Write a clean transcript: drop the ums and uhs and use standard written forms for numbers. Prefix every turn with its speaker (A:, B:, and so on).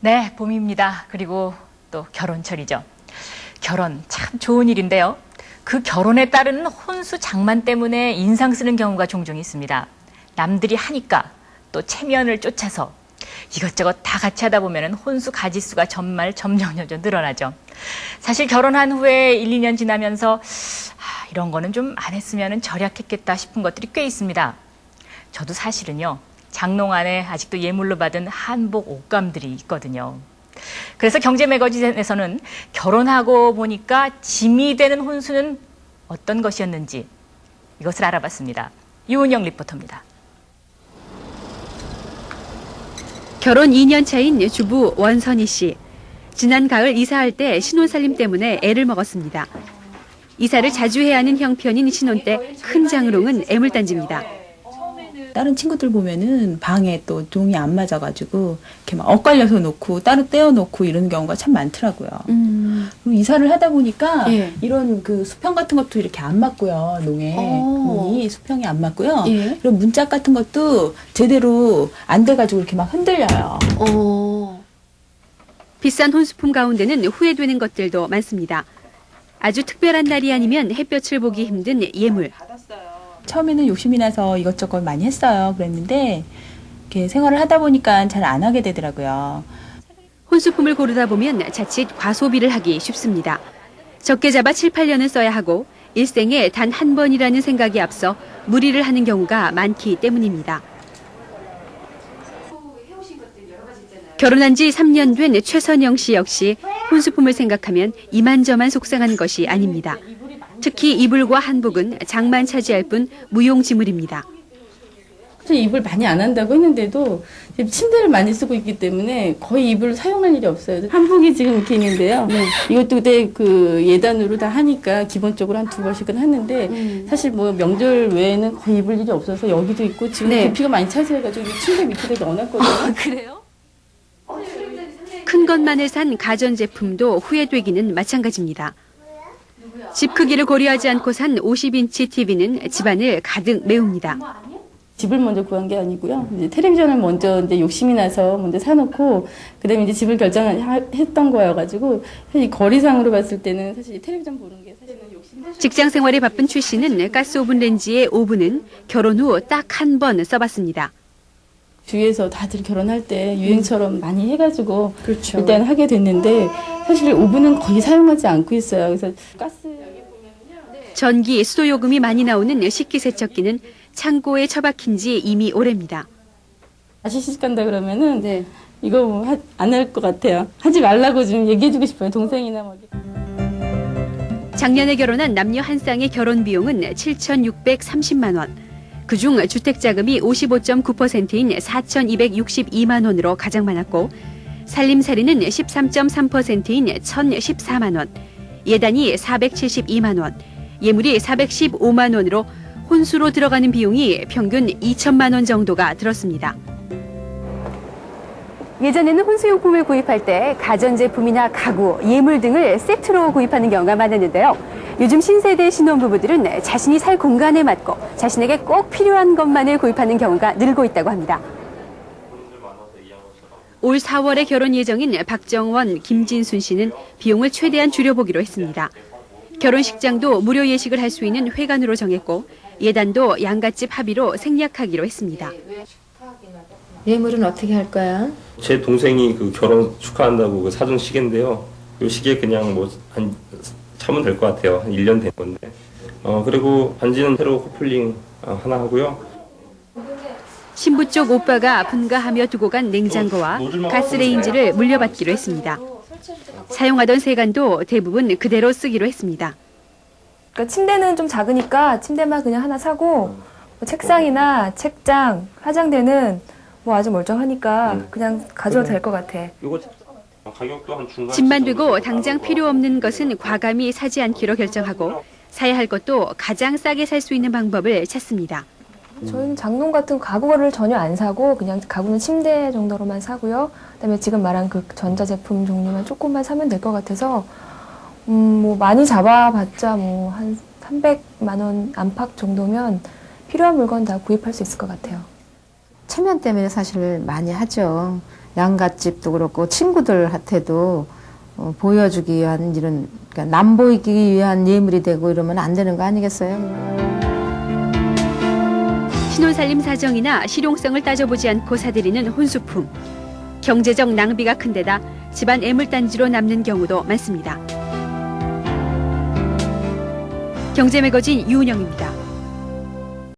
A: 네, 봄입니다. 그리고 또 결혼철이죠. 결혼 참 좋은 일인데요. 그 결혼에 따르는 혼수 장만 때문에 인상 쓰는 경우가 종종 있습니다. 남들이 하니까 또 체면을 쫓아서 이것저것 다 같이 하다 보면 혼수 가지수가 정말 점점 늘어나죠. 사실 결혼한 후에 1, 2년 지나면서 이런 거는 좀 안 했으면 절약했겠다 싶은 것들이 꽤 있습니다. 저도 사실은요. 장롱 안에 아직도 예물로 받은 한복 옷감들이 있거든요. 그래서 경제 매거진에서는 결혼하고 보니까 짐이 되는 혼수는 어떤 것이었는지 이것을 알아봤습니다. 유은영 리포터입니다.
B: 결혼 2년 차인 주부 원선희 씨. 지난 가을 이사할 때 신혼살림 때문에 애를 먹었습니다. 이사를 자주 해야 하는 형편인 신혼 때 큰 장롱은 애물단지입니다.
C: 다른 친구들 보면은 방에 또 종이 안 맞아가지고 이렇게 막 엇갈려서 놓고 따로 떼어놓고 이런 경우가 참 많더라고요. 그리고 이사를 하다 보니까 이런 그 수평 같은 것도 이렇게 안 맞고요. 문이 수평이 안 맞고요. 이런 문짝 같은 것도 제대로 안 돼가지고 이렇게 막 흔들려요.
B: 비싼 혼수품 가운데는 후회되는 것들도 많습니다. 아주 특별한 날이 아니면 햇볕을 보기 힘든 예물.
C: 처음에는 욕심이 나서 이것저것 많이 했어요. 그랬는데 이렇게 생활을 하다 보니까 잘 안 하게 되더라고요.
B: 혼수품을 고르다 보면 자칫 과소비를 하기 쉽습니다. 적게 잡아 7, 8년은 써야 하고 일생에 단 한 번이라는 생각이 앞서 무리를 하는 경우가 많기 때문입니다. 결혼한 지 3년 된 최선영 씨 역시 혼수품을 생각하면 이만저만 속상한 것이 아닙니다. 특히 이불과 한복은 장만 차지할 뿐 무용지물입니다.
D: 이불 많이 안 한다고 했는데도 지금 침대를 많이 쓰고 있기 때문에 거의 이불을 사용할 일이 없어요. 한복이 지금 이렇게 있는데요. 이것도 그때 그 예단으로 다 하니까 기본적으로 한 2번씩은 하는데 사실 뭐 명절 외에는 거의 입을 일이 없어서 여기도 있고 지금 부피가 많이 차지해가지고 침대 밑에다 넣어놨거든요.
B: 그래요? 큰 것만을 산 가전제품도 후회되기는 마찬가지입니다. 집 크기를 고려하지 않고 산 50인치 TV는 집안을 가득 메웁니다.
D: 집을 먼저 구한 게 아니고요. 이제 텔레비전을 먼저 이제 욕심이 나서 먼저 사놓고 그다음에 이제 집을 결정했던 거여가지고 이 거리상으로 봤을 때는 사실 텔레비전 보는 게 사실은 욕심.
B: 직장 생활에 바쁜 최 씨는 가스 오븐 렌지의 오븐은 결혼 후 딱 한 번 써봤습니다.
D: 주위에서 다들 결혼할 때 유행처럼 많이 해가지고 일단 하게 됐는데 사실 오븐은 거의 사용하지 않고 있어요. 그래서 가스
B: 전기, 수도요금이 많이 나오는 식기세척기는 창고에 처박힌 지 이미 오래입니다.
D: 다시 시집간다 그러면은 이거 안 할 것 같아요. 하지 말라고 좀 얘기해주고 싶어요. 동생이나 뭐.
B: 작년에 결혼한 남녀 한 쌍의 결혼 비용은 7,630만 원. 그중 주택자금이 55.9%인 4,262만 원으로 가장 많았고 살림살이는 13.3%인 1,014만 원, 예단이 472만 원, 예물이 415만 원으로 혼수로 들어가는 비용이 평균 2천만 원 정도가 들었습니다. 예전에는 혼수용품을 구입할 때 가전제품이나 가구, 예물 등을 세트로 구입하는 경우가 많았는데요. 요즘 신세대 신혼부부들은 자신이 살 공간에 맞고 자신에게 꼭 필요한 것만을 구입하는 경우가 늘고 있다고 합니다. 올 4월에 결혼 예정인 박정원, 김진순 씨는 비용을 최대한 줄여보기로 했습니다. 결혼식장도 무료 예식을 할 수 있는 회관으로 정했고 예단도 양갓집 합의로 생략하기로 했습니다.
E: 예물은 어떻게 할 거야?
F: 제 동생이 그 결혼 축하한다고 그 사준 시계인데요. 이 시계 그냥 뭐 한 참으면 될 것 같아요. 한 1년 된 건데. 그리고 반지는 새로 코플링 하나 하고요.
B: 신부 쪽 오빠가 분가하며 두고 간 냉장고와 가스레인지를 물려받기로 했습니다. 사용하던 세간도 대부분 그대로 쓰기로 했습니다.
G: 그러니까 침대는 좀 작으니까 침대만 그냥 하나 사고 뭐 책상이나 책장, 화장대는 뭐 아주 멀쩡하니까 그냥 가져도 될 것 같아.
B: 집만 되고 당장 필요 없는 것은 과감히 사지 않기로 결정하고 사야 할 것도 가장 싸게 살 수 있는 방법을 찾습니다.
G: 저희는 장롱 같은 가구를 전혀 안 사고 그냥 가구는 침대 정도로만 사고요. 그다음에 지금 말한 그 전자제품 종류만 조금만 사면 될 것 같아서 뭐 많이 잡아봤자 뭐 한 300만 원 안팎 정도면 필요한 물건 다 구입할 수 있을 것 같아요.
E: 체면 때문에 사실 많이 하죠. 양갓집도 그렇고 친구들한테도 보여주기 위한 이런 그러니까 남 보이기 위한 예물이 되고 이러면 안 되는 거 아니겠어요?
B: 신혼살림 사정이나 실용성을 따져보지 않고 사들이는 혼수품. 경제적 낭비가 큰 데다 집안 애물단지로 남는 경우도 많습니다. 경제매거진 유은영입니다.